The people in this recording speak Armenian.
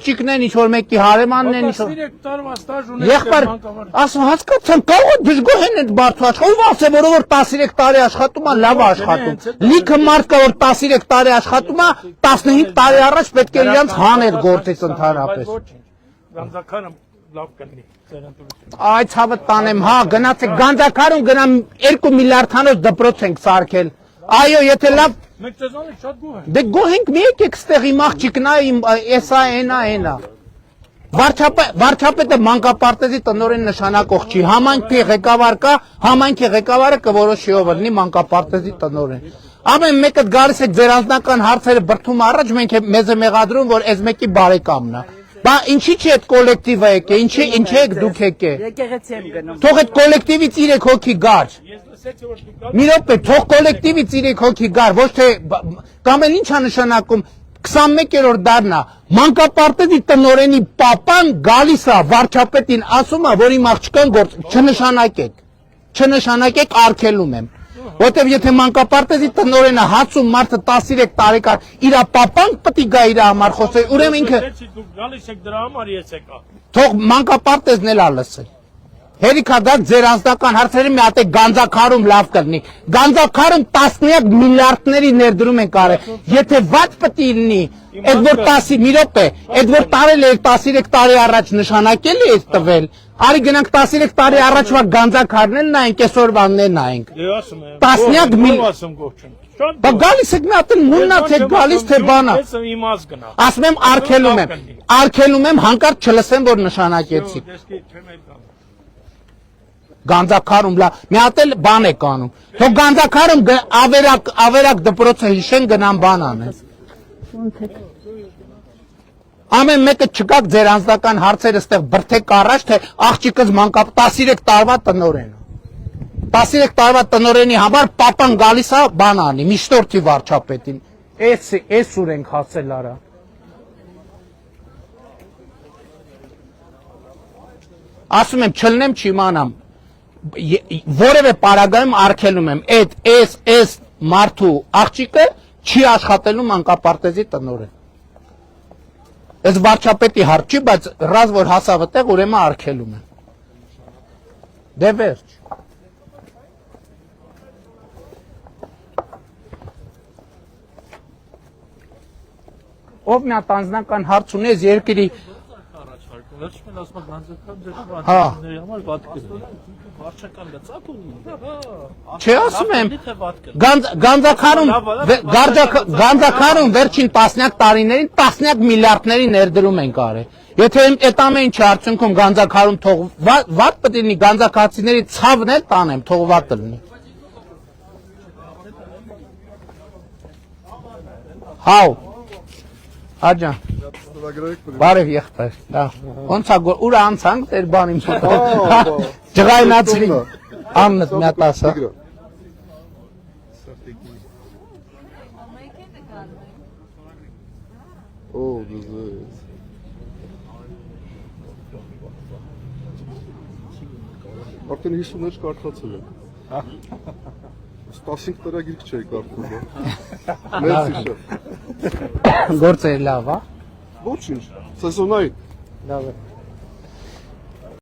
աղջիկներն ինչ որ մեկի հարեմանն են ինչ որ 13 տարվա ստաժ ունեք եղբայր ասում հասկացան կարող է դժգոհ են այդ մարդու աշխատում ով ասե որ 13 տարի աշխատում է լավ աշխատում լիքը մարդ կա որ 13 տարի աշխատում է 15 տարի առաջ պետք է իրանց հաներ գործից ընդհանրապես Գանձակարը լավ կլինի Այդ ցավը տանեմ հա գնացեք Գանձակարում գնամ 2 միլիարդանոց դպրոց ենք սարքել այո եթե լավ Մենք ձեզանից շատ գոհ ենք Դե գոհ ենք մի եկեք ստեղ իմ աղջիկն է իմ էսա էնա Վարչապետը մանկապարտեզի տնօրեն նշանակող չի համայնքի ղեկավար կա համայնքի ղեկավարը կորոշի ով լինի մանկապարտեզի տնօրեն Ամեն մեկը գալիս է ձեր անձնական հարցերը բրդում առաջ մենք մեզ է մեղադրում որ այս մեկի բարեկամն է Բա ինչի՞ չի այդ կոլեկտիվը եկե ինչի եք դուք եկե Եկեղեցի եմ գնում Թող այդ կոլեկտիվից 3 հոգի գար Մի րոպե թող կոլեկտիվից 3 հոգի գար ոչ թե կամ էլ ինչա նշանակում 21-րդ դարն է մանկապարտեզի տնօրենի պապան գալիս է վարչապետին ասում է որ իմ աղջկան գործ չնշանակեք արգելում եմ Որտեւ եթե մանկապարտեզի տնօրենը հացում մարդը 13 տարեկան իր պապան պետք է գա իր համար խոսել ուրեմն ինքը դուք գալիս եք դրա համար ես եկա Թող մանկապարտեզն էլ ալսել Հերիքա դա ձեր անձնական հարցերը մի հատ է Գանձակարում լավ կլինի Գանձակարում 13 միլիարդների ներդրում են կարել Եթե վատ պետք է լինի այդ որ 10 մի րոպե այդ որ տարել է 13 տարի առաջ նշանակելի է տվել Արի գնանք 13 տարի առաջվա Գանձակարն էլ նայենք այսօրվաններ նայենք Դե ասում եմ Տասնյակ ասում գողջն Բա գալիս եք մի հատ մուննա թե գալիս թե բանա Իմ ազգն է Ասում եմ արգելում եմ հանկարծ չլսեմ որ նշանակեցի Գանձակարում լա մի հատ էլ բան է կանում Թող Գանձակարում ավերակ դպրոցը հիշեն գնան բան անեն Ամեն մեկը չկաք ձեր անձնական հարցերը ստեղ բրթեք առաջ թե աղջիկս մանկապ 13 տարվա տնօրեն 13 տարվա տնօրենի համար պապան գալիս է բան անի միշտորդի վարչապետին էս ուր ենք հասել արա Ասում եմ չլնեմ չիմանամ որևէ պարագայում արգելում եմ այս մարդու աղջիկը չի աշխատելու մանկապարտեզի տնօրեն Այս վարչապետի հարց չի, բայց ռազ որ հասավ այդտեղ ուրեմն արգելում են Դե վերջ Ով մի հատ անձնական հարց ունես երկրի Հա Չէ ասում եմ Գանձակարում վերջին 10 տարիներին 10 միլիարդների ներդրում են կարել Եթե այդ ամեն ինչի արդյունքում Գանձակարում թող վատ պետք է լինի Գանձակարցիների ցավն էլ տանեմ թող վատ լինի Հաու Աջան Բարև եղբայր Ոնց է ուր անցանք դեր բանի մոտ Ջղայնացրի Աննդ մի հատ ասա Արդեն 50-ներ կարդացել եմ 15 տարի գիրք չէի կարդում Մերսի շատ Գործը լավ հա Ոչինչ սեզոնային Լավ է